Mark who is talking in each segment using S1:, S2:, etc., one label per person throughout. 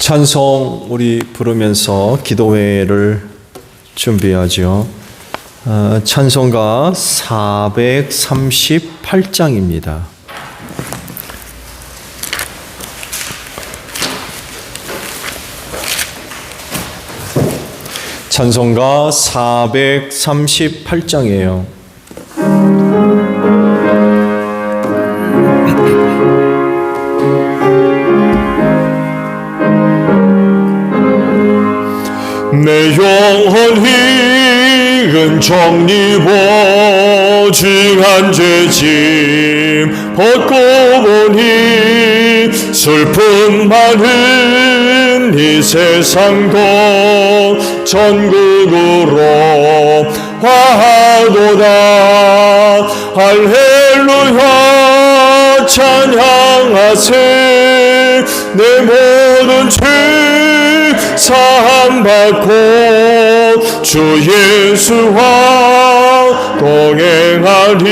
S1: 찬송 우리 부르면서 기도회를 준비하죠. 찬송가 438장입니다. 찬송가 438장이에요.
S2: 내 영혼이 은총이 보증한 죄짐 벗고 보니 슬픔 많은 이 세상도 천국으로 화하도다. 할렐루야 찬양하세. 내 모든 죄 사함받고 주 예수와 동행하리.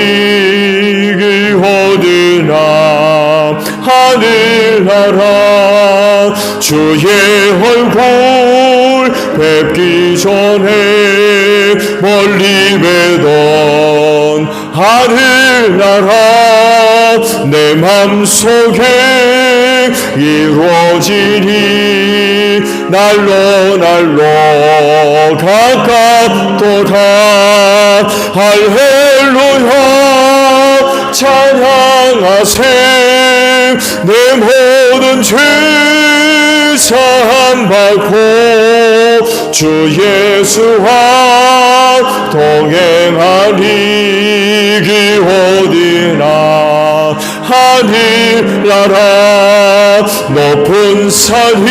S2: 어디나 하늘나라 주의 얼굴 뵙기 전에 멀리 뵈던 하늘나라 내 맘속에 이루어지니 날로 날로 가깝도다. 할렐루야 찬양하세. 내 모든 죄 사함받고 주 예수와 동행하리. 어디나 하늘나라 높은 산이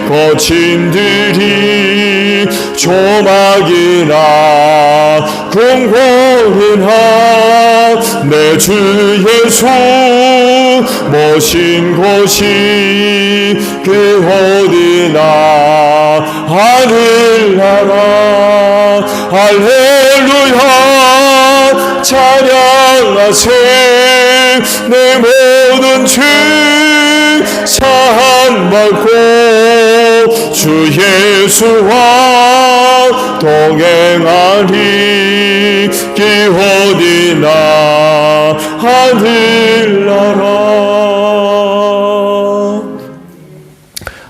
S2: 거친 들이 조막이나 궁궐이나 내 주 예수 모신 곳이 그 어디나 하늘나라. 할렐루야 찬양하세. 내 모든 죄 사함받고 주 예수와 동행하리. 어디나 하늘나라.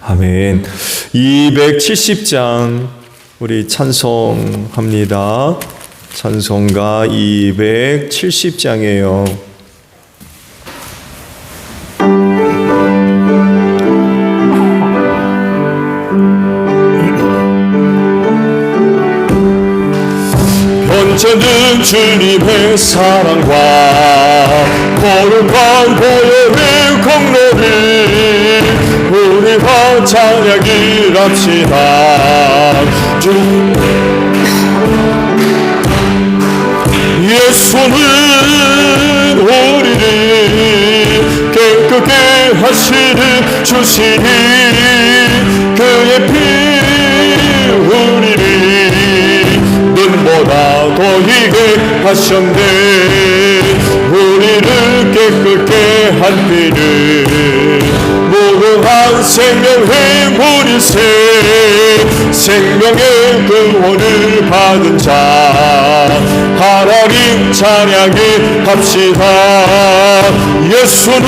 S1: 아멘. 270장 우리 찬송합니다. 찬송가 270장이에요.
S2: 언제든 주님의 사랑과 거룩한 보혈의 공로를 우리가 찬양이랍시다. 주 예수는 우리를 깨끗게 하시는 주시니 그의 피 우리를 눈보다 더이게 하셨네. 우리를 깨끗게 한 피는 무궁한 생명의 물이세. 생명의 구원을 받은 자 하나님 찬양해 합시다. 예수는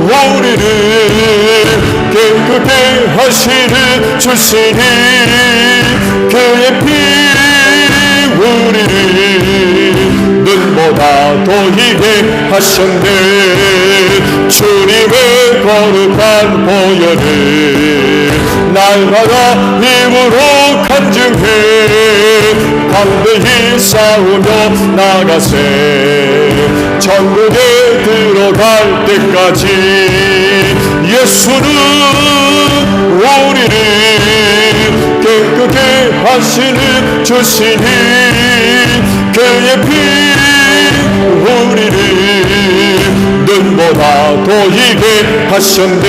S2: 우리를 깨끗게 하시는 주시니 그의 피 우리를 눈보다 더이게 하셨네. 주님의 거룩한 보혈을 날마다 힘으로 간증해 담대히 싸우며 나가세. 천국에 들어갈 때까지 예수는 우리를 깨끗게 하시는 주시니 그의 피 우리를 눈보다 더이게 하셨네.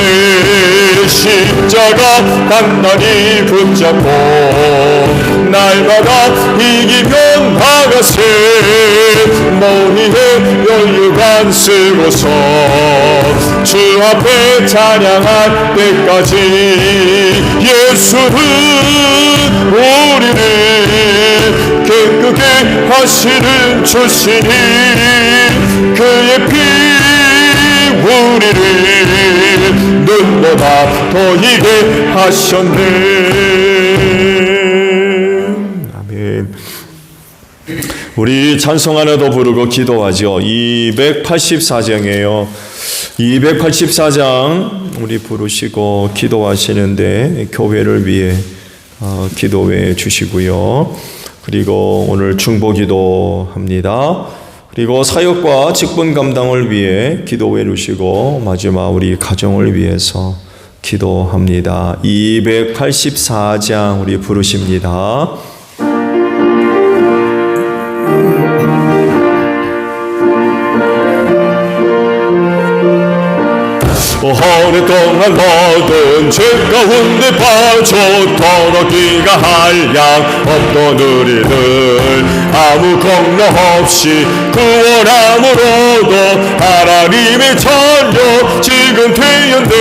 S2: 십자가 단단히 붙잡고 날마다 이기며 나가세. 머리에 연유관 쓰고서 주 앞에 찬양할 때까지 예수는 우리를 깨끗게 하시는 주시니 그의 피 우리를 눈보다 더 이게 하셨네.
S1: 아멘. 우리 찬송 하나 더 부르고 기도하죠. 284장이에요. 284장 우리 부르시고 기도하시는데 교회를 위해 기도해 주시고요. 그리고 오늘 중보기도 합니다. 그리고 사역과 직분 감당을 위해 기도해 주시고 마지막 우리 가정을 위해서 기도합니다. 284장 우리 부르십니다.
S2: 오랫동안 모든 죄 가운데 빠져 더럽기가 한량 없던 우리를 아무 걱정 없이 구원함으로도 하나님의 자녀 지금 되었네.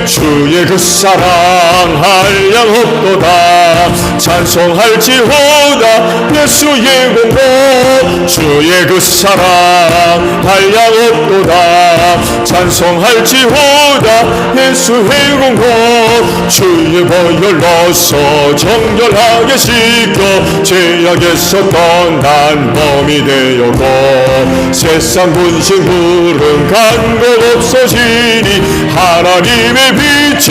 S2: 주의 그 사랑 한량 없도다 찬송할지어다 예수의 공로 주의 그 사랑 한량 없도다 찬송할지어다 예수의 공로 주의 보혈로서 정결하게 씻겨 죄악에서 떠난 몸이 되었고 세상 분신 부른 간것 없어지니 하나님의 빛이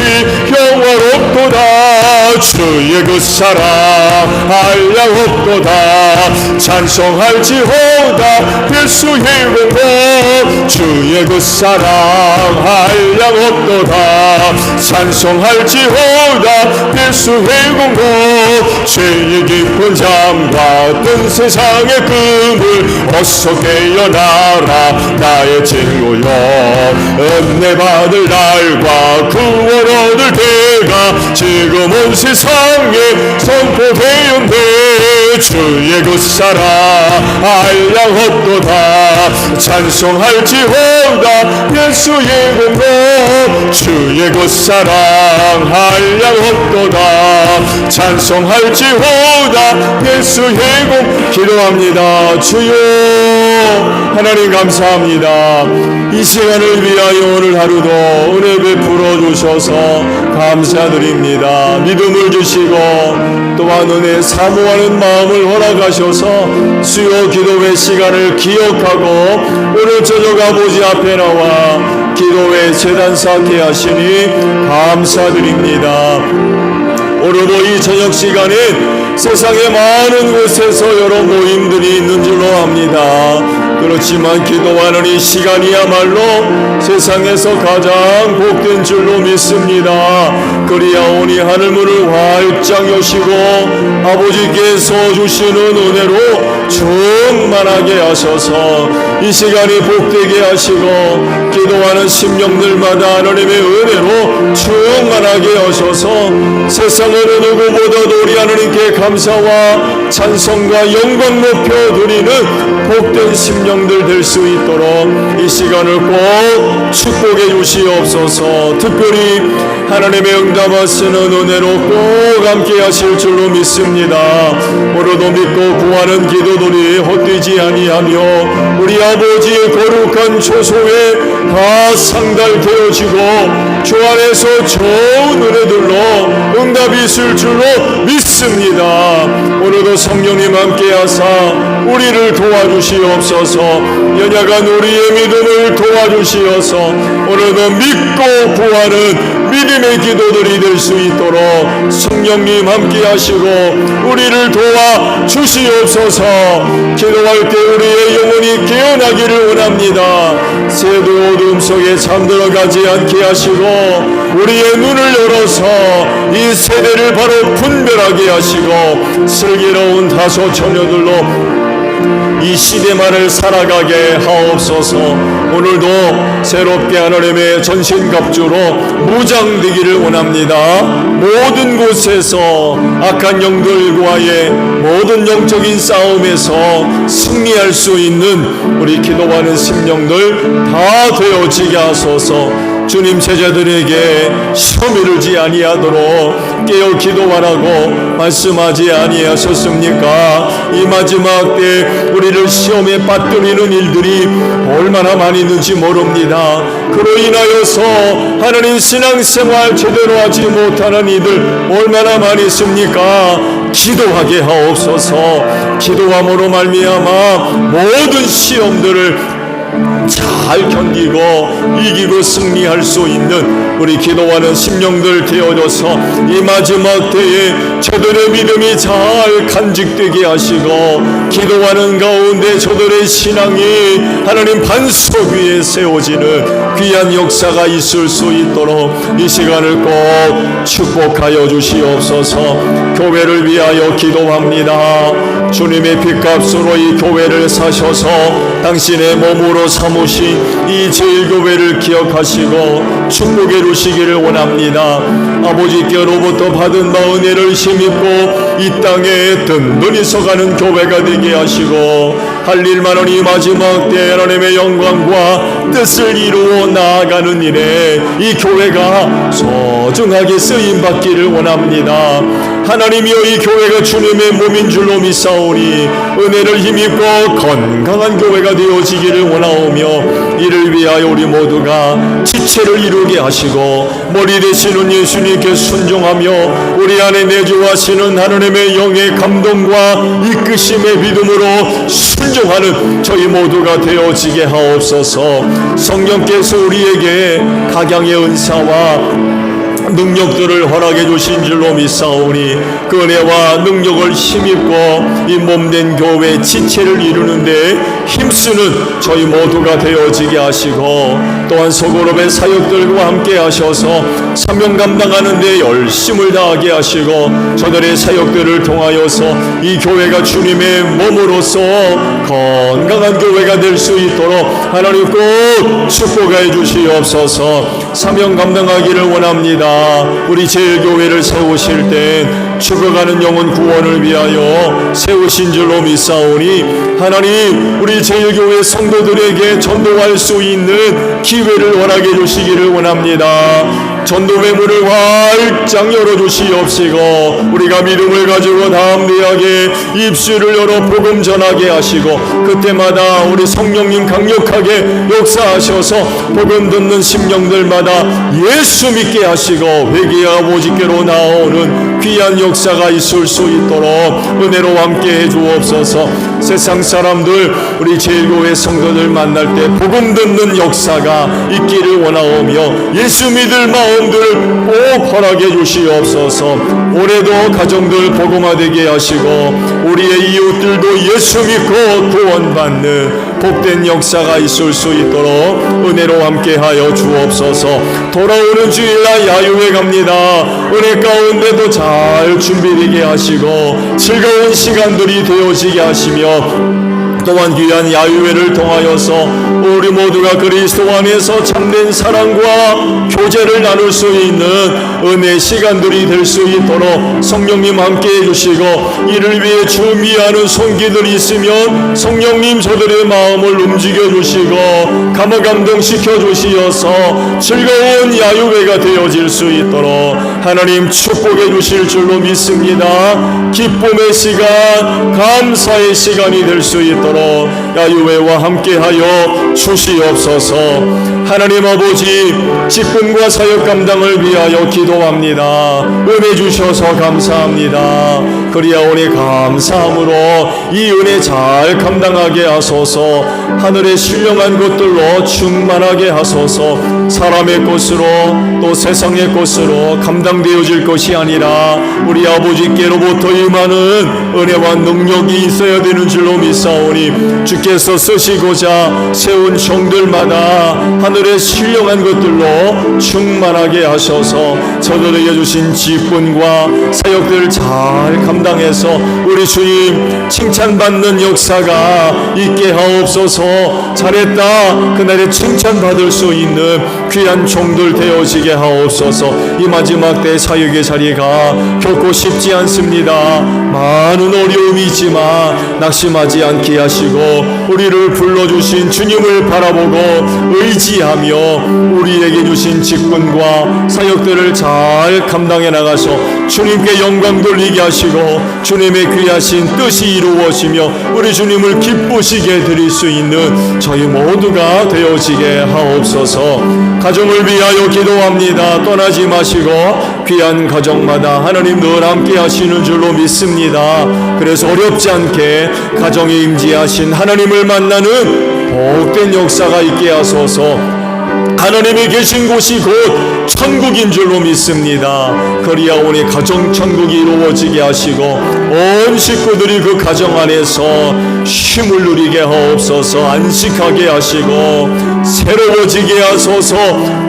S2: 영원없도다 주의 그 사랑 한량 없도다 찬송할지어다 예수의 공로 주의 그 사랑 한량 없도다 찬송할지어다 예수의 공로 죄의 깊은 잠과 뜬 세상의 금을 어서 깨어나라 나의 친구여 은혜 받을 날과 구원 얻을 때가 지금 온 세상에 선포되었네. 주의 그 사랑 한량 없도다 찬송할지어다 예수의 공로 주의 그 사랑 한량 없도다 찬송할지어다 예수의 공 기도합니다. 주여 하나님 감사합니다. 이 시간을 위하여 오늘 하루도 은혜 베풀어 주셔서 감사드립니다. 믿음을 주시고 또한 은혜 사모하는 마음을 허락하셔서 수요 기도회 시간을 기억하고 오늘 저녁 아버지 앞에 나와 기도회 재단 쌓게 하시니 감사드립니다. 오늘도 이 저녁 시간에 세상의 많은 곳에서 여러 모임들이 있는 줄로 압니다. 그렇지만 기도하는 이 시간이야말로 세상에서 가장 복된 줄로 믿습니다. 그리하오니 하늘문을 활짝 여시고 아버지께서 주시는 은혜로 충만하게 하셔서 이 시간이 복되게 하시고 기도하는 심령들마다 하나님의 은혜로 충만하게 하셔서 세상 어느 누구보다도 우리 하나님께 감사와 찬송과 영광 높여 드리는 복된 심령들 될 수 있도록 이 시간을 꼭 축복해 주시옵소서. 특별히 하나님의 응답하시는 은혜로 꼭 함께 하실 줄로 믿습니다. 오늘도 믿고 구하는 기도들이 헛되지 아니하며 우리 아버지의 거룩한 초소에 다 상달되어지고 주 안에서 좋은 은혜들로 응답이 있을 줄로 믿습니다. 오늘도 성령님 함께 하사 우리를 도와주시옵소서. 연약한 우리의 믿음을 도와주시어서 오늘도 믿고 구하는 믿음의 기도들이 될 수 있도록 성령님 함께 하시고 우리를 도와주시옵소서. 기도할 때 우리의 영혼이 깨어나기를 원합니다. 새도 어둠 속에 잠들어가지 않게 하시고 우리의 눈을 열어서 이 세대를 바로 분별하게 하시고 슬기로운 다소 처녀들로 이 시대만을 살아가게 하옵소서. 오늘도 새롭게 하나님의 전신갑주로 무장되기를 원합니다. 모든 곳에서 악한 영들과의 모든 영적인 싸움에서 승리할 수 있는 우리 기도하는 심령들 다 되어지게 하소서. 주님, 제자들에게 시험이 들지 아니하도록 깨어 기도하라고 말씀하지 아니하셨습니까? 이 마지막 때 우리를 시험에 빠뜨리는 일들이 얼마나 많이 있는지 모릅니다. 그로 인하여서 하나님 신앙생활 제대로 하지 못하는 이들 얼마나 많이 있습니까? 기도하게 하옵소서. 기도함으로 말미암아 모든 시험들을 잘 견디고 이기고 승리할 수 있는 우리 기도하는 심령들 되어져서 이 마지막 때에 저들의 믿음이 잘 간직되게 하시고 기도하는 가운데 저들의 신앙이 하나님 반석 위에 세워지는 귀한 역사가 있을 수 있도록 이 시간을 꼭 축복하여 주시옵소서. 교회를 위하여 기도합니다. 주님의 핏값으로 이 교회를 사셔서 당신의 몸으로 삼으신 이 제일교회를 기억하시고 축복해 주시기를 원합니다. 아버지께로부터 받은 바 은혜를 힘입고 이 땅에 든든히 서가는 교회가 되게 하시고 할 일만은 이 마지막 때 하나님의 영광과 뜻을 이루어 나아가는 일에 이 교회가 소중하게 쓰임받기를 원합니다. 하나님이여, 이 교회가 주님의 몸인 줄로 믿사오니 은혜를 힘입고 건강한 교회가 되어지기를 원하오며 이를 위하여 우리 모두가 지체를 이루게 하시고 머리 되시는 예수님께 순종하며 우리 안에 내주하시는 하나님의 영의 감동과 이끄심의 믿음으로 순종하는 저희 모두가 되어지게 하옵소서. 성령께서 우리에게 각양의 은사와 능력들을 허락해 주신 줄로 믿사오니 그 은혜와 능력을 힘입고 이 몸된 교회 지체를 이루는데 힘쓰는 저희 모두가 되어지게 하시고 또한 소그룹의 사역들과 함께 하셔서 사명 감당하는 데 열심을 다하게 하시고 저들의 사역들을 통하여서 이 교회가 주님의 몸으로서 건강한 교회가 될 수 있도록 하나님 꼭 축복해 주시옵소서. 사명 감당하기를 원합니다. 우리 제일교회를 세우실 땐 죽어가는 영혼 구원을 위하여 세우신 줄로 믿사오니 하나님, 우리 제일교회 성도들에게 전도할 수 있는 기회를 허락해 주시기를 원합니다. 전도의 문을 활짝 열어주시옵시고 우리가 믿음을 가지고 담대하게 입술을 열어 복음 전하게 하시고 그때마다 우리 성령님 강력하게 역사하셔서 복음 듣는 심령들마다 예수 믿게 하시고 회개와 아버지께로 나오는 귀한 역사가 있을 수 있도록 은혜로 함께 해주옵소서. 세상 사람들, 우리 제일교회 성도들 만날 때 복음 듣는 역사가 있기를 원하오며 예수 믿을 마음들을 꼭 허락해 주시옵소서. 올해도 가정들 복음화되게 하시고 우리의 이웃들도 예수 믿고 구원받는 복된 역사가 있을 수 있도록 은혜로 함께하여 주옵소서. 돌아오는 주일날 야유회 갑니다. 은혜 가운데도 잘 준비되게 하시고 즐거운 시간들이 되어지게 하시며 또한 귀한 야유회를 통하여서 우리 모두가 그리스도 안에서 참된 사랑과 교제를 나눌 수 있는 은혜 시간들이 될 수 있도록 성령님 함께 해주시고 이를 위해 준비하는 손기들이 있으면 성령님 저들의 마음을 움직여 주시고 감화감동시켜 주시어서 즐거운 야유회가 되어질 수 있도록 하나님 축복해 주실 줄로 믿습니다. 기쁨의 시간, 감사의 시간이 될 수 있도록 야유회와 함께하여 주시옵소서. 하나님 아버지, 직분과 사역 감당을 위하여 기도합니다. 은혜 주셔서 감사합니다. 그리하오니 감사함으로 이 은혜 잘 감당하게 하소서. 하늘의 신령한 것들로 충만하게 하소서. 사람의 것으로 또 세상의 것으로 감당되어질 것이 아니라 우리 아버지께로부터 임하는 은혜와 능력이 있어야 되는 줄로 믿사오니 하나님, 주께서 쓰시고자 세운 종들마다 하늘의 신령한 것들로 충만하게 하셔서 저들에게 주신 직분과 사역들을 잘 감당해서 우리 주님 칭찬받는 역사가 있게 하옵소서. 잘했다 그날에 칭찬받을 수 있는 귀한 종들 되어지게 하옵소서. 이 마지막 때 사역의 자리가 결코 쉽지 않습니다. 많은 어려움이 있지만 낙심하지 않게 하시고 우리를 불러주신 주님을 바라보고 의지하며 우리에게 주신 직분과 사역들을 잘 감당해 나가서 주님께 영광 돌리게 하시고 주님의 귀하신 뜻이 이루어지며 우리 주님을 기쁘시게 드릴 수 있는 저희 모두가 되어지게 하옵소서. 가정을 위하여 기도합니다. 떠나지 마시고 귀한 가정마다 하나님 늘 함께 하시는 줄로 믿습니다. 그래서 어렵지 않게 가정에 임재하신 하나님을 만나는 복된 역사가 있게 하소서. 하나님이 계신 곳이 곧 천국인 줄로 믿습니다. 그리하오니 가정 천국이 이루어지게 하시고 온 식구들이 그 가정 안에서 쉼을 누리게 하옵소서. 안식하게 하시고 새로워지게 하소서.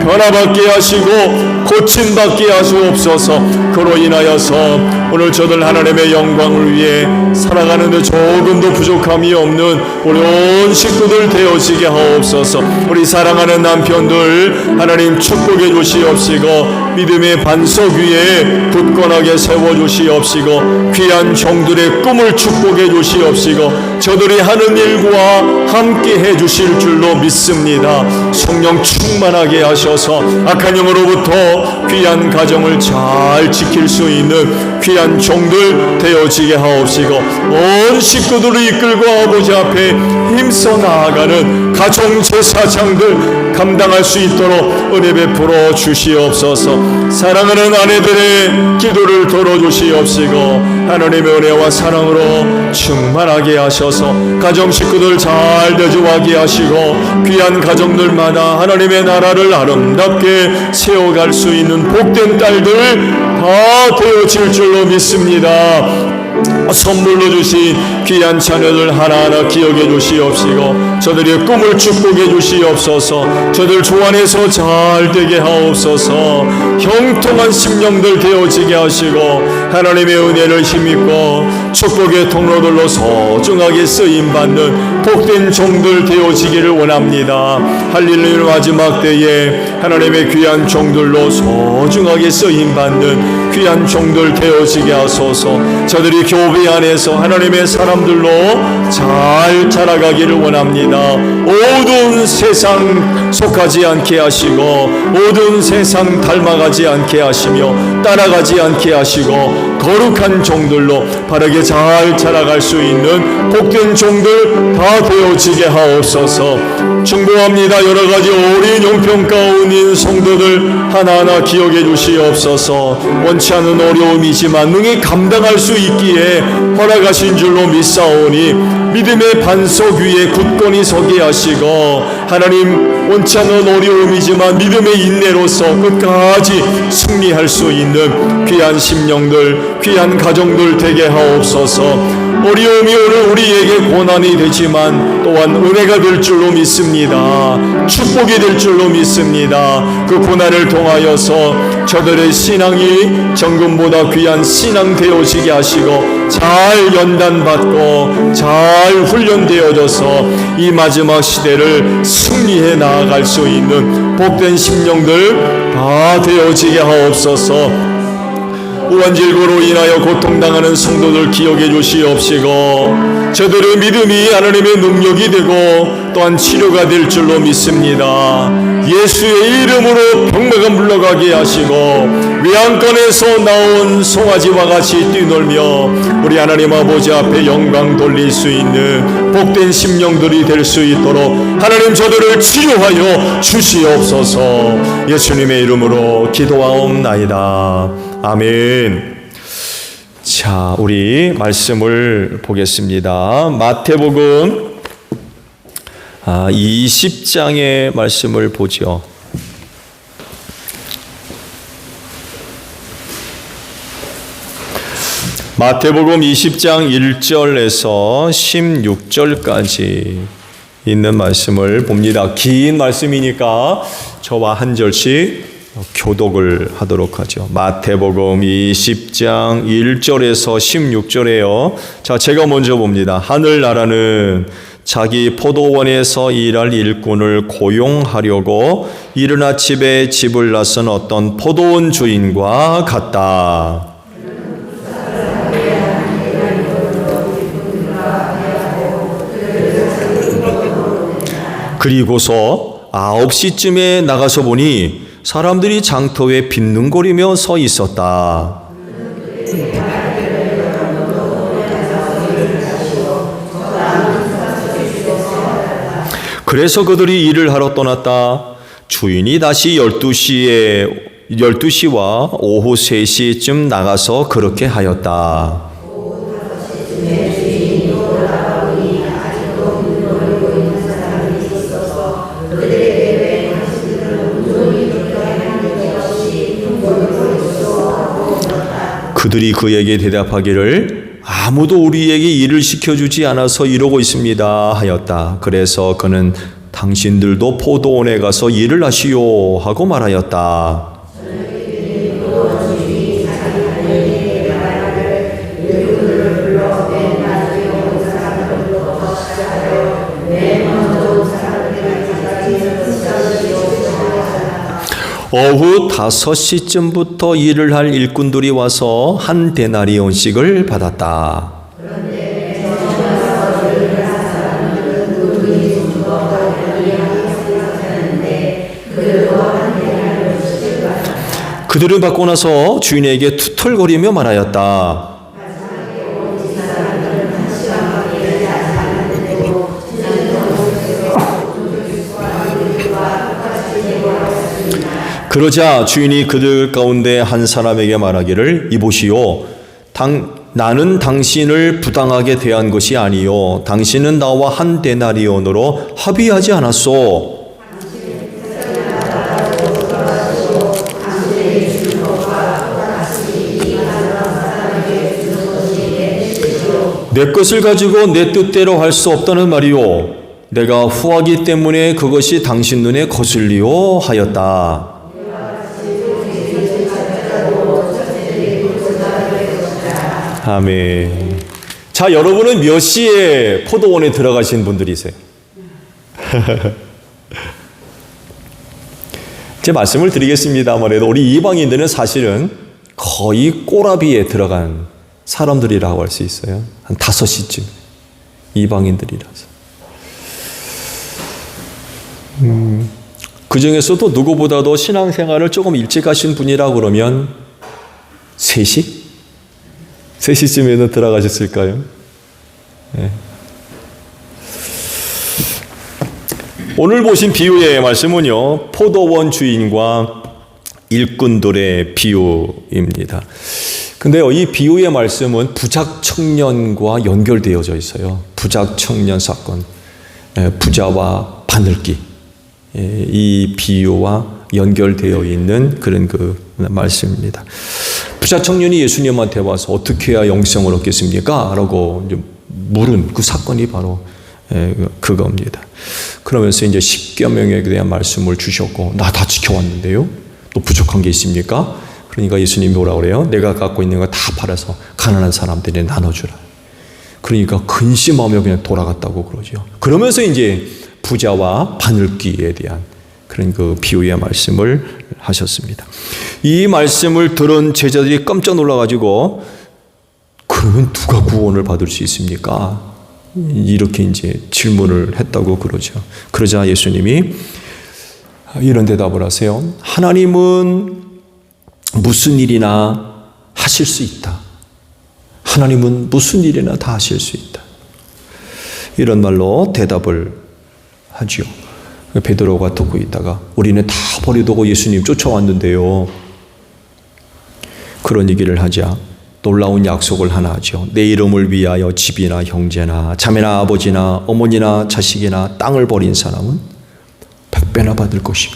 S2: 변화받게 하시고 고침받게 하시옵소서. 그로 인하여서 오늘 저들 하나님의 영광을 위해 살아가는데 조금도 부족함이 없는 우리 온 식구들 되어지게 하옵소서. 우리 사랑하는 남편들 하나님 축복해 주시옵시고 믿음의 반석 위에 굳건하게 세워주시옵시고 귀한 종들의 꿈을 축복해 주시옵시고 저들이 하는 일과 함께 해주실 줄로 믿습니다. 성령 충만하게 하셔서 악한 영으로부터 귀한 가정을 잘 지킬 수 있는 귀한 종들 되어지게 하옵시고 온 식구들을 이끌고 아버지 앞에 힘써 나아가는 가정 제사장들 감당할 수 있도록 은혜 베풀어 주시옵소서. 사랑하는 아내들의 기도를 들어주시옵시고 하나님의 은혜와 사랑으로 충만하게 하셔서 가정 식구들 잘 대주하게 하시고 귀한 가정들마다 하나님의 나라를 아름답게 세워갈 수 있는 복된 딸들 다 되어질 줄로 믿습니다. 선물로 주신 귀한 자녀들 하나하나 기억해 주시옵시고 저들의 꿈을 축복해 주시옵소서. 저들 주 안에서 잘 되게 하옵소서. 형통한 심령들 되어지게 하시고 하나님의 은혜를 힘입고 축복의 통로들로 소중하게 쓰임받는 복된 종들 되어지기를 원합니다. 할렐루야. 마지막 때에 하나님의 귀한 종들로 소중하게 쓰임받는 귀한 종들 되어지게 하소서. 저들이 교회 안에서 하나님의 사람들로 잘 자라가기를 원합니다. 모든 세상 속하지 않게 하시고 모든 세상 닮아가지 않게 하시며 따라가지 않게 하시고 거룩한 종들로 바르게 잘 자라갈 수 있는 복된 종들 다 되어지게 하옵소서. 충고합니다. 여러가지 어린 용평 가운인 성도들 하나하나 기억해 주시옵소서. 원치 않은 어려움이지만 능히 감당할 수 있기에 허락하신 줄로 믿사오니 믿음의 반석 위에 굳건히 서게 하시고 하나님 원치 않은 어려움이지만 믿음의 인내로서 끝까지 승리할 수 있는 귀한 심령들 귀한 가정들 되게 하옵소서. 어려움이 오늘 우리에게 고난이 되지만 또한 은혜가 될 줄로 믿습니다. 축복이 될 줄로 믿습니다. 그 고난을 통하여서 저들의 신앙이 정금보다 귀한 신앙 되어지게 하시고 잘 연단받고 잘 훈련되어져서 이 마지막 시대를 승리해 나아갈 수 있는 복된 심령들 다 되어지게 하옵소서. 우환질고로 인하여 고통당하는 성도들 기억해 주시옵시고 저들의 믿음이 하나님의 능력이 되고 또한 치료가 될 줄로 믿습니다. 예수의 이름으로 병마가 물러가게 하시고 외양간에서 나온 송아지와 같이 뛰놀며 우리 하나님 아버지 앞에 영광 돌릴 수 있는 복된 심령들이 될 수 있도록 하나님 저들을 치료하여 주시옵소서. 예수님의 이름으로 기도하옵나이다. 아멘. 자, 우리 말씀을 보겠습니다. 마태복음 20장의 말씀을 보죠.
S1: 마태복음 20장 1절에서 16절까지 있는 말씀을 봅니다. 긴 말씀이니까 저와 한 절씩 교독을 하도록 하죠. 마태복음 20장 1절에서 16절에요. 자, 제가 먼저 봅니다. 하늘나라는 자기 포도원에서 일할 일꾼을 고용하려고 이른 아침에 집을 나선 어떤 포도원 주인과 같다. 그리고서 9시쯤에 나가서 보니 사람들이 장터에 빈둥거리며 서 있었다. 그래서 그들이 일을 하러 떠났다. 주인이 다시 12시와 오후 3시쯤 나가서 그렇게 하였다. 그들이 그에게 대답하기를 아무도 우리에게 일을 시켜주지 않아서 이러고 있습니다 하였다. 그래서 그는 당신들도 포도원에 가서 일을 하시오 하고 말하였다. 오후 5시쯤부터 일을 할 일꾼들이 와서 한 데나리온씩을 받았다. 그들을 받고 나서 주인에게 투덜거리며 말하였다. 그러자 주인이 그들 가운데 한 사람에게 말하기를 이보시오. 나는 당신을 부당하게 대한 것이 아니요. 당신은 나와 한 데나리온으로 합의하지 않았소. 내 것을 가지고 내 뜻대로 할 수 없다는 말이요. 내가 후하기 때문에 그것이 당신 눈에 거슬리오 하였다. 아멘. 자, 여러분은 몇 시에 포도원에 들어가신 분들이세요? 제 말씀을 드리겠습니다만 우리 이방인들은 사실은 거의 꼬라비에 들어간 사람들이라고 할 수 있어요. 한 5시쯤 이방인들이라서. 그 중에서도 누구보다도 신앙생활을 조금 일찍 하신 분이라 그러면 3시? 3시쯤에는 들어가셨을까요? 네. 오늘 보신 비유의 말씀은요, 포도원 주인과 일꾼들의 비유입니다. 근데요, 이 비유의 말씀은 부작 청년과 연결되어져 있어요. 부작 청년 사건, 부자와 바늘기, 이 비유와 연결되어 있는 그런 그 말씀입니다. 부자 청년이 예수님한테 와서 어떻게 해야 영생을 얻겠습니까? 라고 물은 그 사건이 바로 그겁니다. 그러면서 이제 10계명에 대한 말씀을 주셨고, 나 다 지켜왔는데요. 또 부족한 게 있습니까? 그러니까 예수님이 뭐라 그래요? 내가 갖고 있는 거 다 팔아서 가난한 사람들에게 나눠주라. 그러니까 근심하며 그냥 돌아갔다고 그러죠. 그러면서 이제 부자와 바늘기에 대한 그런 그 비유의 말씀을 하셨습니다. 이 말씀을 들은 제자들이 깜짝 놀라가지고, 그러면 누가 구원을 받을 수 있습니까? 이렇게 이제 질문을 했다고 그러죠. 그러자 예수님이 이런 대답을 하세요. 하나님은 무슨 일이나 하실 수 있다. 하나님은 무슨 일이나 다 하실 수 있다. 이런 말로 대답을 하죠. 베드로가 듣고 있다가 우리는 다 버려두고 예수님 쫓아왔는데요. 그런 얘기를 하자 놀라운 약속을 하나 하죠. 내 이름을 위하여 집이나 형제나 자매나 아버지나 어머니나 자식이나 땅을 버린 사람은 100배나 받을 것이고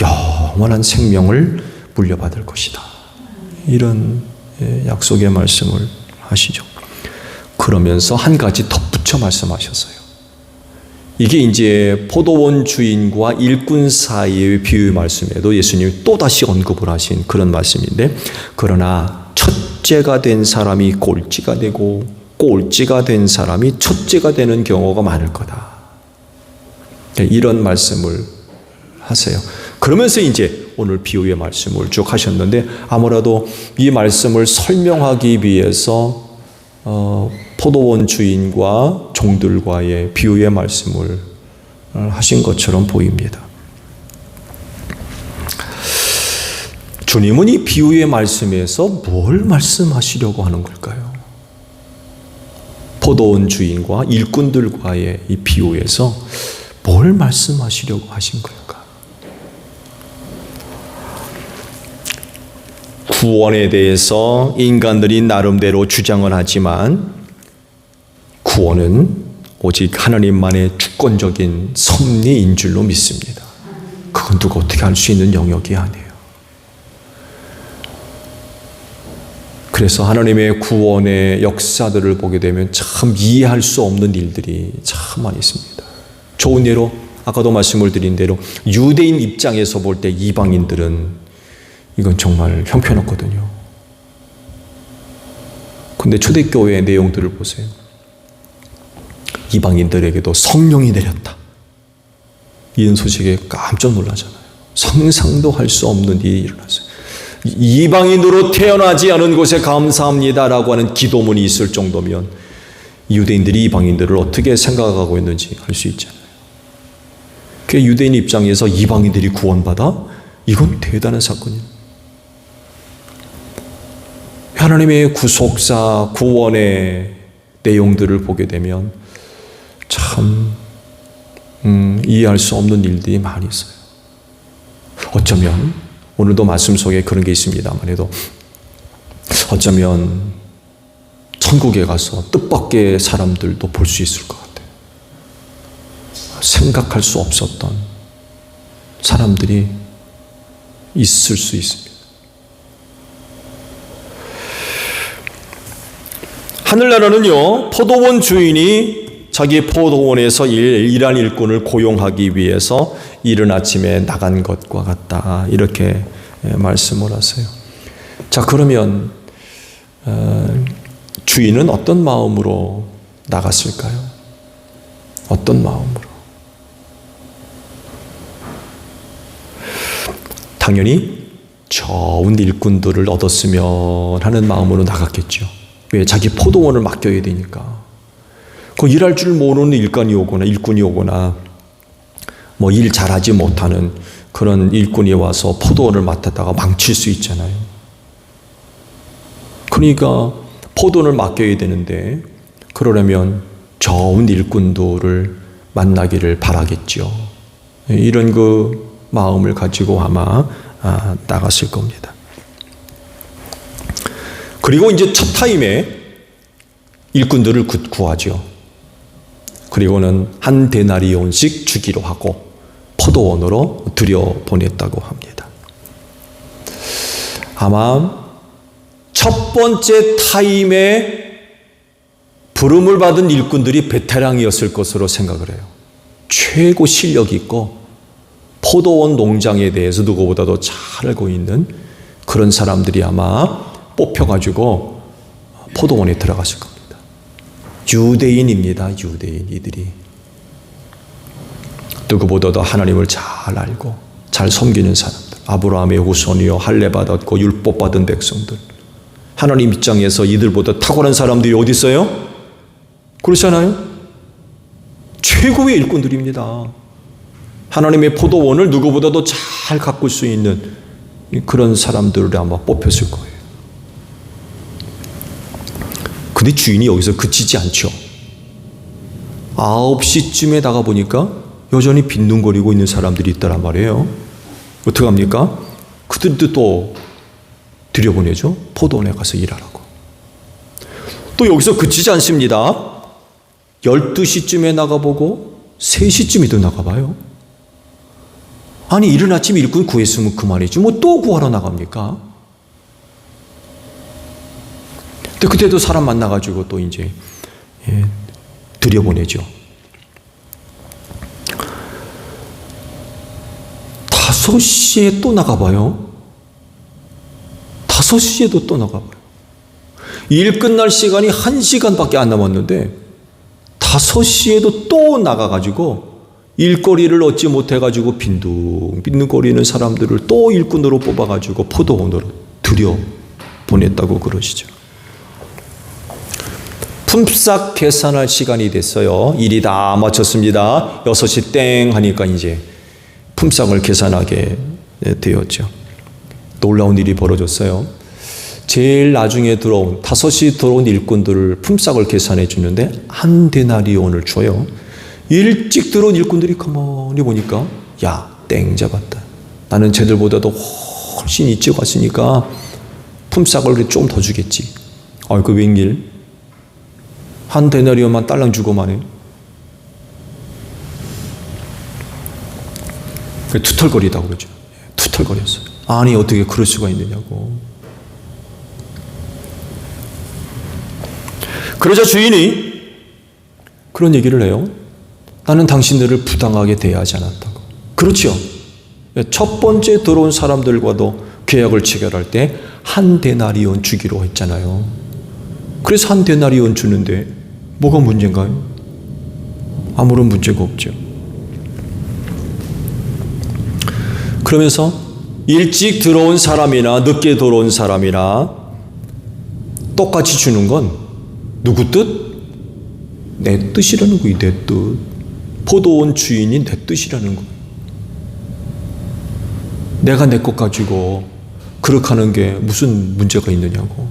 S1: 영원한 생명을 물려받을 것이다. 이런 약속의 말씀을 하시죠. 그러면서 한 가지 덧붙여 말씀하셨어요. 이게 이제 포도원 주인과 일꾼 사이의 비유의 말씀에도 예수님이 또다시 언급을 하신 그런 말씀인데, 그러나 첫째가 된 사람이 꼴찌가 되고 꼴찌가 된 사람이 첫째가 되는 경우가 많을 거다. 이런 말씀을 하세요. 그러면서 이제 오늘 비유의 말씀을 쭉 하셨는데, 아무래도 이 말씀을 설명하기 위해서 포도원 주인과 종들과의 비유의 말씀을 하신 것처럼 보입니다. 주님은 이 비유의 말씀에서 뭘 말씀하시려고 하는 걸까요? 포도원 주인과 일꾼들과의 이 비유에서 뭘 말씀하시려고 하신 걸까? 구원에 대해서 인간들이 나름대로 주장을 하지만 구원은 오직 하나님만의 주권적인 섭리인 줄로 믿습니다. 그건 누가 어떻게 할 수 있는 영역이 아니에요. 그래서 하나님의 구원의 역사들을 보게 되면 참 이해할 수 없는 일들이 참 많이 있습니다. 좋은 예로 아까도 말씀을 드린 대로 유대인 입장에서 볼 때 이방인들은 이건 정말 형편없거든요. 근데 초대교회의 내용들을 보세요. 이방인들에게도 성령이 내렸다. 이런 소식에 깜짝 놀라잖아요. 상상도 할 수 없는 일이 일어났어요. 이방인으로 태어나지 않은 곳에 감사합니다라고 하는 기도문이 있을 정도면 유대인들이 이방인들을 어떻게 생각하고 있는지 알 수 있잖아요. 그 유대인 입장에서 이방인들이 구원받아? 이건 대단한 사건이에요. 하나님의 구속사, 구원의 내용들을 보게 되면 참 이해할 수 없는 일들이 많이 있어요. 어쩌면 오늘도 말씀 속에 그런 게 있습니다만 해도 어쩌면 천국에 가서 뜻밖의 사람들도 볼 수 있을 것 같아요. 생각할 수 없었던 사람들이 있을 수 있습니다. 하늘나라는요, 포도원 주인이 자기 포도원에서 일한 일꾼을 고용하기 위해서 이른 아침에 나간 것과 같다. 이렇게 말씀을 하세요. 자, 그러면 주인은 어떤 마음으로 나갔을까요? 어떤 마음으로? 당연히 좋은 일꾼들을 얻었으면 하는 마음으로 나갔겠죠. 왜? 자기 포도원을 맡겨야 되니까. 그 일할 줄 모르는 일꾼이 오거나 뭐 일 잘하지 못하는 그런 일꾼이 와서 포도원을 맡았다가 망칠 수 있잖아요. 그러니까 포도원을 맡겨야 되는데 그러려면 좋은 일꾼들을 만나기를 바라겠죠. 이런 그 마음을 가지고 아마 나갔을 겁니다. 그리고 이제 첫 타임에 일꾼들을 구하죠. 그리고는 한 데나리온씩 주기로 하고 포도원으로 들여보냈다고 합니다. 아마 첫 번째 타임에 부름을 받은 일꾼들이 베테랑이었을 것으로 생각을 해요. 최고 실력 있고 포도원 농장에 대해서 누구보다도 잘 알고 있는 그런 사람들이 아마 뽑혀가지고 포도원에 들어갔을 겁니다. 유대인입니다. 유대인 이들이. 누구보다도 하나님을 잘 알고 잘 섬기는 사람들. 아브라함의 후손이요 할례받았고 율법받은 백성들. 하나님 입장에서 이들보다 탁월한 사람들이 어디 있어요? 그렇잖아요? 최고의 일꾼들입니다. 하나님의 포도원을 누구보다도 잘 가꿀 수 있는 그런 사람들을 아마 뽑혔을 거예요. 근데 주인이 여기서 그치지 않죠. 9시쯤에 나가보니까 여전히 빈둥거리고 있는 사람들이 있다란 말이에요. 어떻게 합니까? 그들도 또 들여보내죠. 포도원에 가서 일하라고. 또 여기서 그치지 않습니다. 12시쯤에 나가보고 3시쯤에도 나가봐요. 아니 이른 아침 일꾼 구했으면 그만이지 뭐 또 구하러 나갑니까? 근데 그때도 사람 만나가지고 또 이제 들여보내죠. 5시에 또 나가봐요. 5시에도 또 나가봐요. 일 끝날 시간이 1시간밖에 안 남았는데 5시에도 또 나가가지고 일거리를 얻지 못해가지고 빈둥빈둥거리는 사람들을 또 일꾼으로 뽑아가지고 포도원으로 들여보냈다고 그러시죠. 품삯 계산할 시간이 됐어요. 일이 다 마쳤습니다. 6시 땡 하니까 이제 품삯을 계산하게 되었죠. 놀라운 일이 벌어졌어요. 제일 나중에 들어온 5시 들어온 일꾼들을 품삯을 계산해 주는데 한 데나리온을 줘요. 일찍 들어온 일꾼들이 가만히 보니까 야, 땡 잡았다. 나는 쟤들보다도 훨씬 일찍 왔으니까 품삯을 좀 더 주겠지. 그 웬일? 한 데나리온만 딸랑 주고만 해. 투털거리다고 그러죠. 투털거렸어요. 아니 어떻게 그럴 수가 있느냐고. 그러자 주인이 그런 얘기를 해요. 나는 당신들을 부당하게 대하지 않았다고. 그렇죠. 첫 번째 들어온 사람들과도 계약을 체결할 때 한 데나리온 주기로 했잖아요. 그래서 한 데나리온 주는데 뭐가 문제인가요? 아무런 문제가 없죠. 그러면서 일찍 들어온 사람이나 늦게 들어온 사람이나 똑같이 주는 건 누구 뜻? 내 뜻이라는 거예요. 내 뜻. 포도원 주인이 내 뜻이라는 거예요. 내가 내 것 가지고 그렇게 하는 게 무슨 문제가 있느냐고.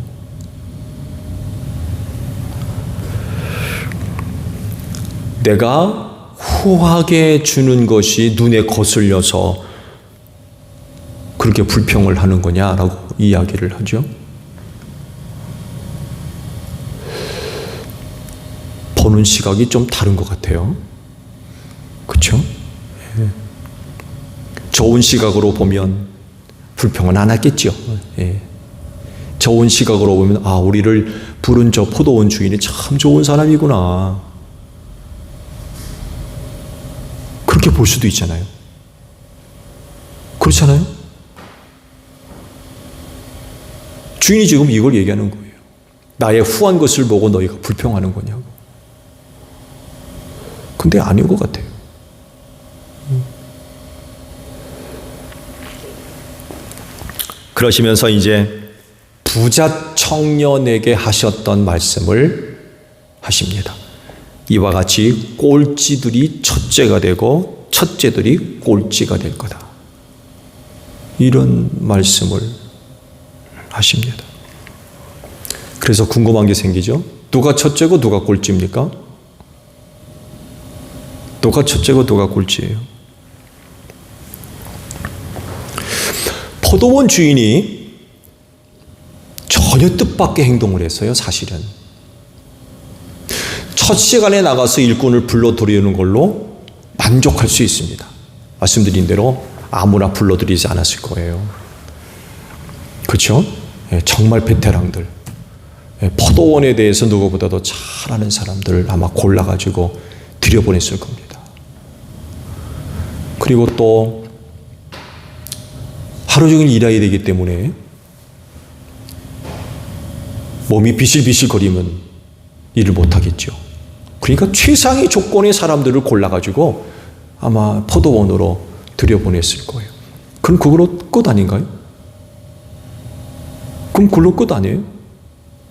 S1: 내가 후하게 주는 것이 눈에 거슬려서 그렇게 불평을 하는 거냐라고 이야기를 하죠. 보는 시각이 좀 다른 것 같아요. 그렇죠? 좋은 시각으로 보면 불평은 안 하겠죠. 좋은 시각으로 보면 우리를 부른 저 포도원 주인이 참 좋은 사람이구나. 그렇게 볼 수도 있잖아요. 그렇잖아요? 주인이 지금 이걸 얘기하는 거예요. 나의 후한 것을 보고 너희가 불평하는 거냐고. 근데 아닌 것 같아요. 그러시면서 이제 부자 청년에게 하셨던 말씀을 하십니다. 이와 같이 꼴찌들이 첫째가 되고 첫째들이 꼴찌가 될 거다. 이런 말씀을 하십니다. 그래서 궁금한 게 생기죠. 누가 첫째고 누가 꼴찌입니까? 누가 첫째고 누가 꼴찌예요? 포도원 주인이 전혀 뜻밖의 행동을 했어요. 사실은 첫 시간에 나가서 일꾼을 불러들이는 걸로 만족할 수 있습니다. 말씀드린 대로 아무나 불러들이지 않았을 거예요. 그렇죠? 정말 베테랑들, 포도원에 대해서 누구보다도 잘 아는 사람들을 아마 골라가지고 들여보냈을 겁니다. 그리고 또 하루 종일 일해야 되기 때문에 몸이 비실비실거리면 일을 못하겠죠. 그러니까 최상의 조건의 사람들을 골라가지고 아마 포도원으로 들여보냈을 거예요. 그럼 그걸로 끝 아닌가요? 그럼 그걸로 끝 아니에요?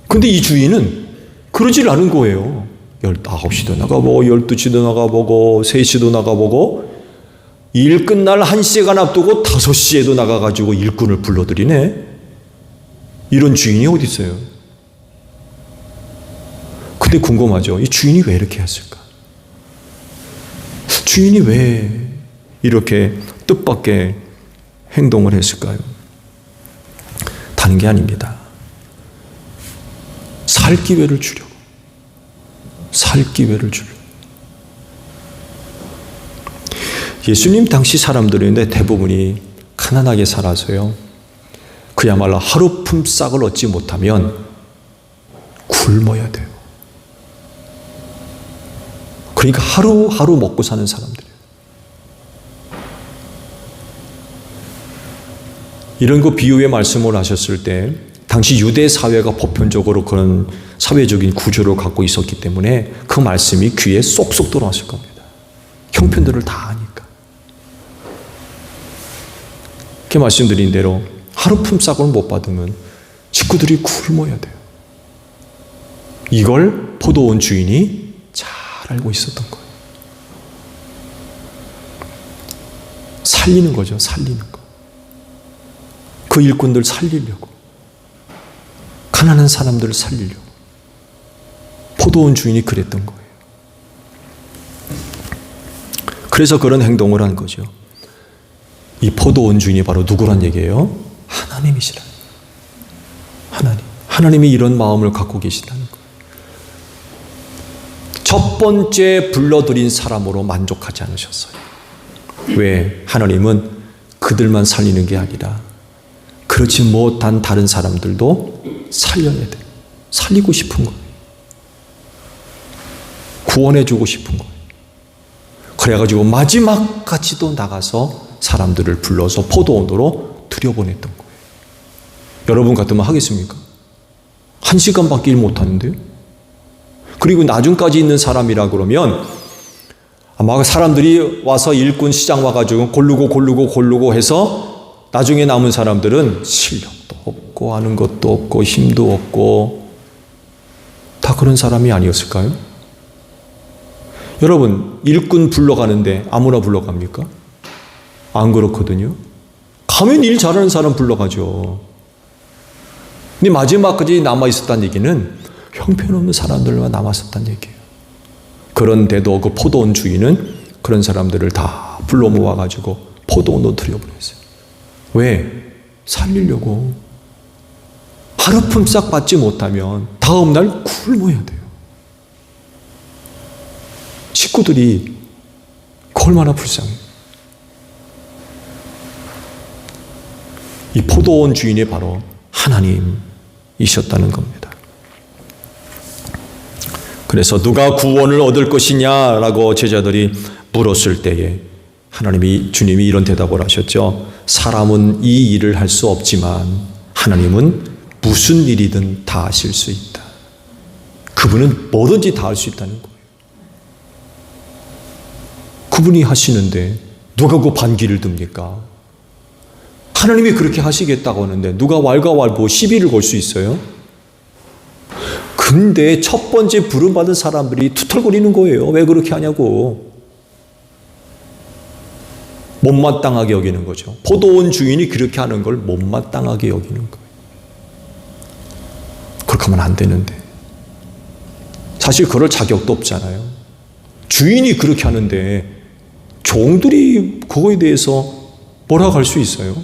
S1: 근데 이 주인은 그러질 않은 거예요. 9시도 나가보고 12시도 나가보고 3시도 나가보고 일 끝날 1시간 앞두고 5시에도 나가가지고 일꾼을 불러들이네. 이런 주인이 어디 있어요? 근데 궁금하죠. 이 주인이 왜 이렇게 했을까? 주인이 왜 이렇게 뜻밖의 행동을 했을까요? 다른 게 아닙니다. 살 기회를 주려고. 살 기회를 주려고. 예수님 당시 사람들인데 대부분이 가난하게 살아서요. 그야말로 하루 품삯을 얻지 못하면 굶어야 돼요. 그러니까 하루하루 먹고 사는 사람들이에요. 이런 거 비유의 말씀을 하셨을 때 당시 유대 사회가 보편적으로 그런 사회적인 구조를 갖고 있었기 때문에 그 말씀이 귀에 쏙쏙 들어왔을 겁니다. 형편들을 다 아니까. 이렇게 말씀드린 대로 하루 품삯을 못 받으면 식구들이 굶어야 돼요. 이걸 포도원 주인이 잘 알고 있었던 거예요. 살리는 거죠. 살리는 거. 그 일꾼들 살리려고. 가난한 사람들을 살리려고. 포도원 주인이 그랬던 거예요. 그래서 그런 행동을 한 거죠. 이 포도원 주인이 바로 누구란 얘기예요? 하나님이시라. 하나님. 하나님이 이런 마음을 갖고 계시다는 거예요. 첫 번째 불러들인 사람으로 만족하지 않으셨어요. 왜? 하나님은 그들만 살리는 게 아니라 그렇지 못한 다른 사람들도 살려야 돼요. 살리고 싶은 거예요. 구원해주고 싶은 거예요. 그래가지고 마지막까지도 나가서 사람들을 불러서 포도원으로 들여보냈던 거예요. 여러분 같으면 하겠습니까? 1시간밖에 일 못하는데요? 그리고 나중까지 있는 사람이라 그러면 아마 사람들이 와서 일꾼 시장 와가지고 고르고 해서 나중에 남은 사람들은 실력도 없고 아는 것도 없고 힘도 없고 다 그런 사람이 아니었을까요? 여러분, 일꾼 불러가는데 아무나 불러갑니까? 안 그렇거든요. 가면 일 잘하는 사람 불러가죠. 근데 마지막까지 남아있었다는 얘기는 형편없는 사람들만 남았었다는 얘기예요. 그런데도 그 포도원 주인은 그런 사람들을 다 불러 모아가지고 포도원으로 들여보냈어요. 왜? 살리려고. 하루 품삯 받지 못하면 다음날 굶어야 돼요. 식구들이 얼마나 불쌍해요. 이 포도원 주인이 바로 하나님이셨다는 겁니다. 그래서 누가 구원을 얻을 것이냐라고 제자들이 물었을 때에 주님이 이런 대답을 하셨죠. 사람은 이 일을 할 수 없지만 하나님은 무슨 일이든 다 하실 수 있다. 그분은 뭐든지 다 할 수 있다는 거예요. 그분이 하시는데 누가 그 반기를 듭니까? 하나님이 그렇게 하시겠다고 하는데 누가 왈가왈부 시비를 걸 수 있어요? 근데 첫 번째 부름받은 사람들이 투털거리는 거예요. 왜 그렇게 하냐고. 못마땅하게 여기는 거죠. 포도원 주인이 그렇게 하는 걸 못마땅하게 여기는 거예요. 그렇게 하면 안 되는데. 사실 그럴 자격도 없잖아요. 주인이 그렇게 하는데 종들이 그거에 대해서 뭐라고 할 수 있어요?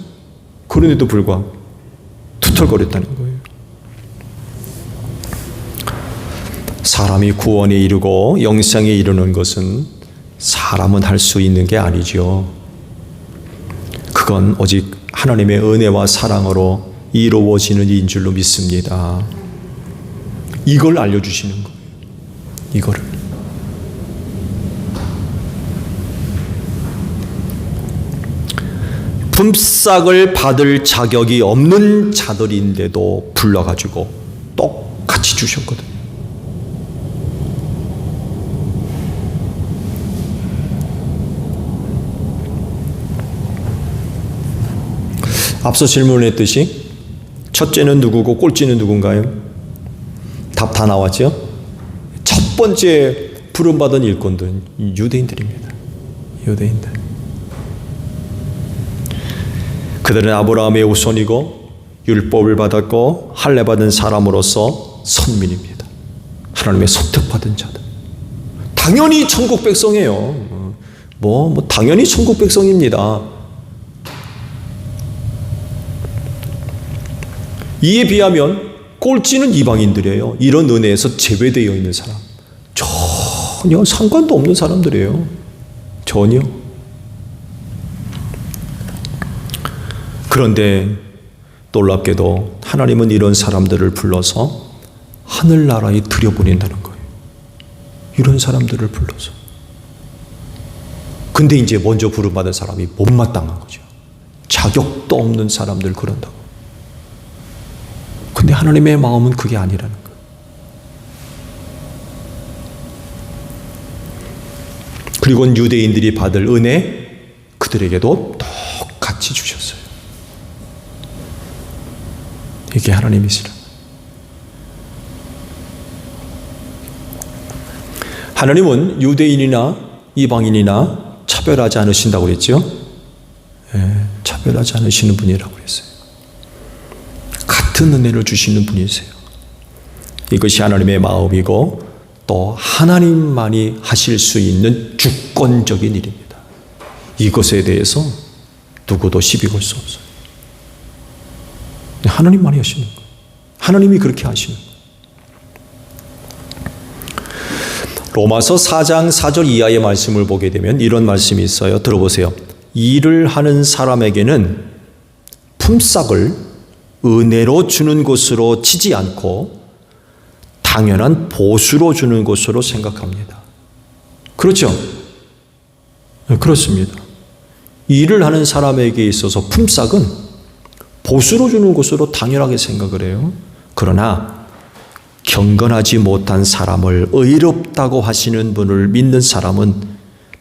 S1: 그런데도 불구하고 투털거렸다는 거예요. 사람이 구원에 이르고 영생에 이르는 것은 사람은 할 수 있는 게 아니죠. 그건 오직 하나님의 은혜와 사랑으로 이루어지는 일인 줄로 믿습니다. 이걸 알려주시는 거예요. 이거를. 품삯을 받을 자격이 없는 자들인데도 불러가지고 똑같이 주셨거든요. 앞서 질문했듯이 첫째는 누구고 꼴찌는 누군가요? 답 다 나왔죠? 첫 번째 부름받은 일꾼들은 유대인들입니다. 유대인들. 그들은 아브라함의 후손이고 율법을 받았고 할례받은 사람으로서 선민입니다. 하나님의 선택받은 자들. 당연히 천국 백성이에요. 당연히 천국 백성입니다. 이에 비하면 꼴찌는 이방인들이에요. 이런 은혜에서 제외되어 있는 사람. 전혀 상관도 없는 사람들이에요. 전혀. 그런데 놀랍게도 하나님은 이런 사람들을 불러서 하늘나라에 들여보낸다는 거예요. 이런 사람들을 불러서. 근데 이제 먼저 부름받은 사람이 못마땅한 거죠. 자격도 없는 사람들 그런다고. 근데 하나님의 마음은 그게 아니라는 거예요. 그리고 유대인들이 받을 은혜 그들에게도 똑같이 주셨어요. 이게 하나님이시라. 하나님은 유대인이나 이방인이나 차별하지 않으신다고 그랬죠? 차별하지 않으시는 분이라고 그랬어요. 같은 은혜를 주시는 분이세요. 이것이 하나님의 마음이고 또 하나님만이 하실 수 있는 주권적인 일입니다. 이것에 대해서 누구도 시비 걸 수 없어요. 하나님만이 하시는 거예요. 하나님이 그렇게 하시는 거예요. 로마서 4장 4절 이하의 말씀을 보게 되면 이런 말씀이 있어요. 들어보세요. 일을 하는 사람에게는 품삯을 은혜로 주는 것으로 치지 않고 당연한 보수로 주는 것으로 생각합니다. 그렇죠? 네, 그렇습니다. 일을 하는 사람에게 있어서 품삯은 보수로 주는 것으로 당연하게 생각을 해요. 그러나 경건하지 못한 사람을 의롭다고 하시는 분을 믿는 사람은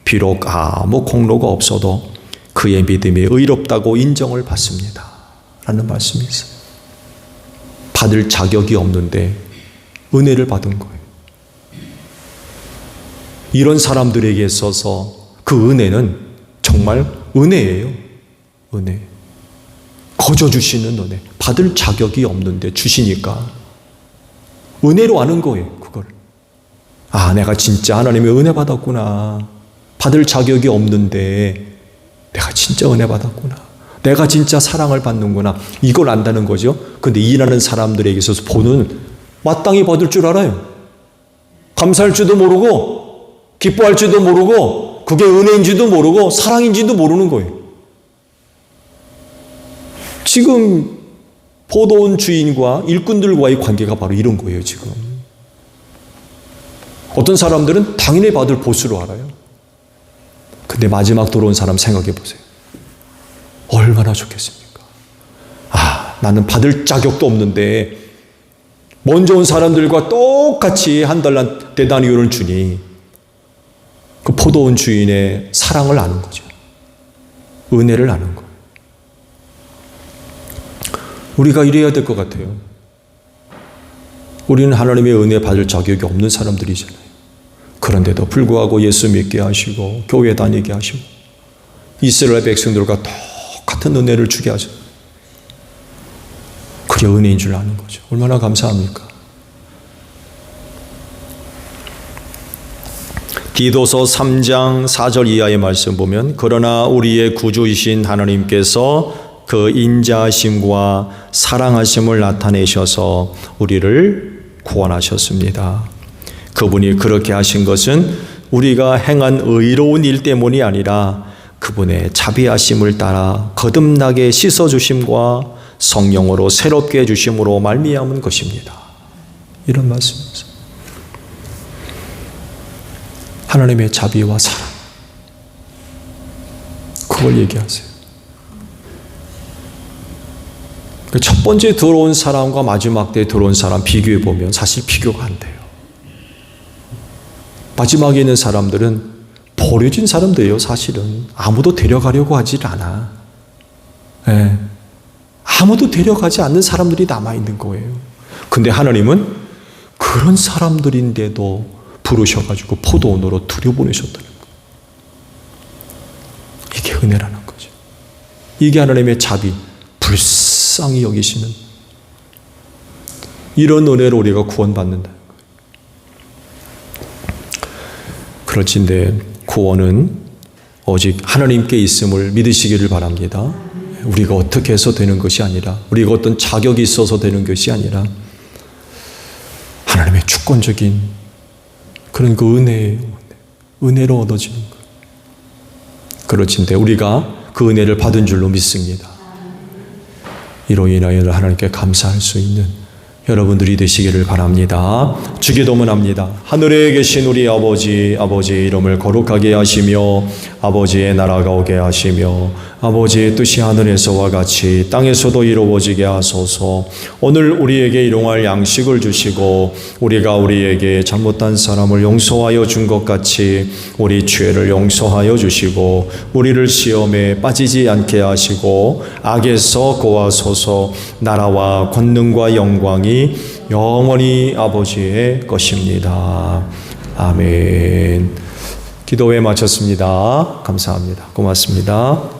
S1: 비록 아무 공로가 없어도 그의 믿음이 의롭다고 인정을 받습니다. 라는 말씀이 있어요. 받을 자격이 없는데 은혜를 받은 거예요. 이런 사람들에게 있어서 그 은혜는 정말 은혜예요. 은혜. 거저 주시는 은혜. 받을 자격이 없는데 주시니까 은혜로 아는 거예요. 그걸. 아, 내가 진짜 하나님의 은혜 받았구나. 받을 자격이 없는데 내가 진짜 은혜 받았구나. 내가 진짜 사랑을 받는구나. 이걸 안다는 거죠. 근데 일하는 사람들에게 있어서 보는 마땅히 받을 줄 알아요. 감사할 줄도 모르고 기뻐할 줄도 모르고 그게 은혜인지도 모르고 사랑인지도 모르는 거예요. 지금 포도원 주인과 일꾼들과의 관계가 바로 이런 거예요. 지금 어떤 사람들은 당연히 받을 보수로 알아요. 근데 마지막 들어온 사람 생각해 보세요. 얼마나 좋겠습니까? 아, 나는 받을 자격도 없는데 먼저 온 사람들과 똑같이 한 달란 대단위를 주니 그 포도원 주인의 사랑을 아는 거죠. 은혜를 아는 거예요. 우리가 이래야 될 것 같아요. 우리는 하나님의 은혜 받을 자격이 없는 사람들이잖아요. 그런데도 불구하고 예수 믿게 하시고 교회 다니게 하시고 이스라엘 백성들과 똑같은 은혜를 주게 하죠. 그게 은혜인 줄 아는 거죠. 얼마나 감사합니까? 디도서 3장 4절 이하의 말씀 보면 그러나 우리의 구주이신 하나님께서 그 인자하심과 사랑하심을 나타내셔서 우리를 구원하셨습니다. 그분이 그렇게 하신 것은 우리가 행한 의로운 일 때문이 아니라 그분의 자비하심을 따라 거듭나게 씻어주심과 성령으로 새롭게 해주심으로 말미암은 것입니다. 이런 말씀입니다. 하나님의 자비와 사랑, 그걸 얘기하세요. 첫 번째 들어온 사람과 마지막 때 들어온 사람 비교해 보면 사실 비교가 안 돼요. 마지막에 있는 사람들은 버려진 사람들이에요. 사실은 아무도 데려가려고 하질 않아. 네. 아무도 데려가지 않는 사람들이 남아있는 거예요. 근데 하나님은 그런 사람들인데도 부르셔가지고 포도원으로 들여보내셨다는 거예요. 이게 은혜라는 거죠. 이게 하나님의 자비, 불쌍히 여기시는 이런 은혜로 우리가 구원받는다는 거예요. 그렇지인데 구원은 오직 하나님께 있음을 믿으시기를 바랍니다. 우리가 어떻게 해서 되는 것이 아니라 우리가 어떤 자격이 있어서 되는 것이 아니라 하나님의 주권적인 그런 그 은혜로 얻어지는 거예요. 그렇지인데 우리가 그 은혜를 받은 줄로 믿습니다. 이로 인하여 하나님께 감사할 수 있는 여러분들이 되시기를 바랍니다. 주기도문합니다. 하늘에 계신 우리 아버지, 아버지의 이름을 거룩하게 하시며 아버지의 나라가 오게 하시며 아버지의 뜻이 하늘에서와 같이 땅에서도 이루어지게 하소서. 오늘 우리에게 일용할 양식을 주시고 우리가 우리에게 잘못한 사람을 용서하여 준 것 같이 우리 죄를 용서하여 주시고 우리를 시험에 빠지지 않게 하시고 악에서 구하소서. 나라와 권능과 영광이 영원히 아버지의 것입니다. 아멘. 기도회 마쳤습니다. 감사합니다. 고맙습니다.